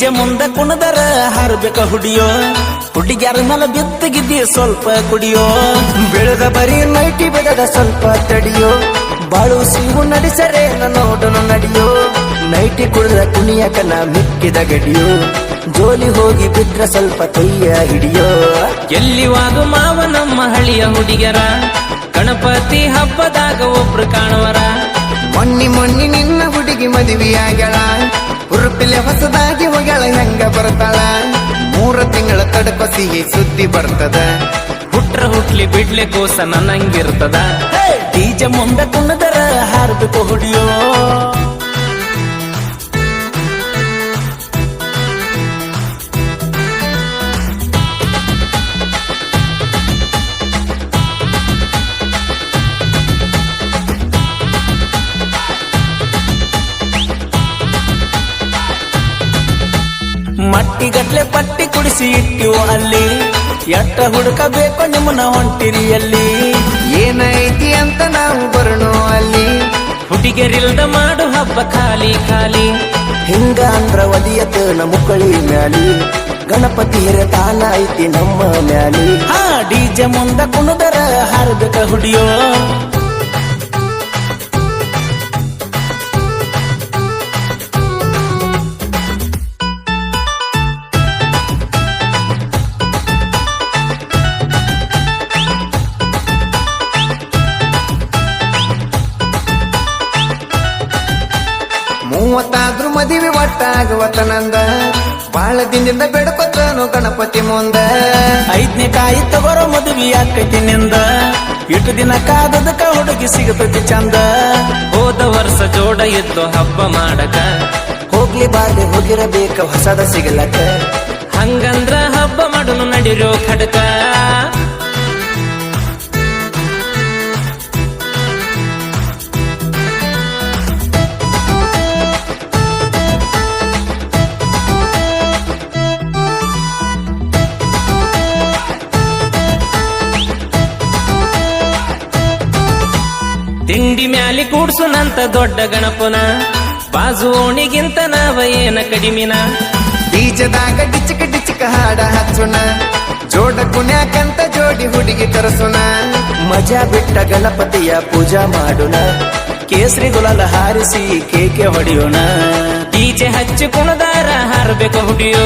DJ ಮುಂದ ಕುಣದರ ಹಾರ್ಬೇಕ ಹುಡಿಯೋ ಹುಡುಗ್ಯಾರ ಮೇಲೆ ಬಿತ್ತಗಿದ್ದಿ ಸ್ವಲ್ಪ ಕುಡಿಯೋ ಬೆಳೆದ ಬರೀ ನೈಟಿ ಬೆಳೆದ ಸ್ವಲ್ಪ ತಡಿಯೋ ಬಾಳು ಸಿಹು ನಡೆಸರೆ ನೋಡನು ನಡಿಯೋ ನೈಟಿ ಕುಡಿದ್ರ ಕುಣಿಯಕನ ಮಿಕ್ಕಿದ ಗಡಿಯೋ ಜೋಲಿ ಹೋಗಿ ಬಿದ್ರ ಸ್ವಲ್ಪ ಕೈಯ ಹಿಡಿಯೋ ಎಲ್ಲಿವಾದು ಮಾವ ನಮ್ಮ ಹಳಿಯ ಹುಡುಗರ ಗಣಪತಿ ಹಬ್ಬದಾಗ ಒಬ್ರು ಕಾಣುವರ ಮೊನ್ನಿ ನಿನ್ನ ಹುಡುಗಿ ಮದುವೆಯಾಗಳ ಉರುಪಿಲೆ ಹೊಸದಾಗಿ ಹೋಗಳ ಹೆಂಗ ಬರ್ತಾಳ 3 ತಿಂಗಳ ತಡಕ ಸಿಹಿ ಸುದ್ದಿ ಬರ್ತದ ಹುಟ್ರ ಹುಟ್ಲಿ ಬಿಡ್ಲೆ ಕೋಸ ನನ್ನಂಗಿರ್ತದ ಡಿಜೆ ಮುಂದ ಕುಣದರ ಹಾರ್ಬೇಕು ಹುಡಿಯೋ ಮಟ್ಟಿಗಟ್ಲೆ ಪಟ್ಟಿ ಕುಡಿಸಿ ಇಟ್ಟಿವು ಅಲ್ಲಿ ಎಟ್ಟ ಹುಡುಕಬೇಕು ನಿಮ್ಮನ್ನ ಹೊಂಟಿರಿಯಲ್ಲಿ ಏನೈತಿ ಅಂತ ನಾವು ಬರಣೋ ಅಲ್ಲಿ ಹುಡುಗರಿಲ್ದ ಮಾಡು ಹಬ್ಬ ಖಾಲಿ ಖಾಲಿ ಹಿಂಗ ಅಂದ್ರ ಒದಿಯತ ಮುಕ್ಕಳಿ ಮ್ಯಾಲಿ ಗಣಪತಿ ಹಿರತಾನ ಐತಿ ನಮ್ಮ ಮ್ಯಾಲಿ ಡಿಜೆ ಮುಂದ ಕುಣದರ ಹಾರ್ಬೇಕ ಹುಡಿಯೋ ಮೂವತ್ತಾದ್ರೂ ಮದುವೆ ಒಟ್ಟಾಗುವತನಂದ ಬಾಳ ದಿನದಿಂದ ಬೆಡ್ಕೊತಾನು ಗಣಪತಿ ಮುಂದ 5ನೇ ಕಾಯಿ ತಗೋರೋ ಮದುವೆ ಆಕೈತಿ ನಿಂದ ಇಟ್ಟು ದಿನ ಕಾದದಕ್ಕ ಹುಡುಗಿ ಸಿಗತೈತಿ ಚಂದ ಹೋದ ವರ್ಷ ಜೋಡ ಇದ್ದು ಹಬ್ಬ ಮಾಡಕ ಹೋಗ್ಲಿ ಬಾರ್ಲಿ ಹೋಗಿರಬೇಕ ಹೊಸದ ಸಿಗಲಕ್ಕ ಹಂಗಂದ್ರ ಹಬ್ಬ ಮಾಡುನು ನಡಿರೋ ಖಡ್ಕ ತಿಂಡಿ ಮ್ಯಾಲಿ ಕೂಡ್ಸುನಂತ ದೊಡ್ಡ ಗಣಪನ ಬಾಜು ಓಣಿಗಿಂತ ನಾವ ಏನ ಕಡಿಮಿನ ಬೀಜದಾಗ ಡಿಚಕ ಹಾಡ ಹಚ್ಚುನ ಜೋಡ ಕುಣ್ಯಾಕಂತ ಜೋಡಿ ಹುಡುಗಿ ಕರೆಸುನ ಮಜಾ ಬಿಟ್ಟ ಗಣಪತಿಯ ಪೂಜಾ ಮಾಡುನ ಕೇಸರಿ ಗುಲಾಲ ಹಾರಿಸಿ ಕೇಕೆ ಹೊಡೆಯೋಣ ಈಚೆ ಹಚ್ಚಿ ಕುಣದಾರ ಹಾರ್ಬೇಕು ಹುಡಿಯೋ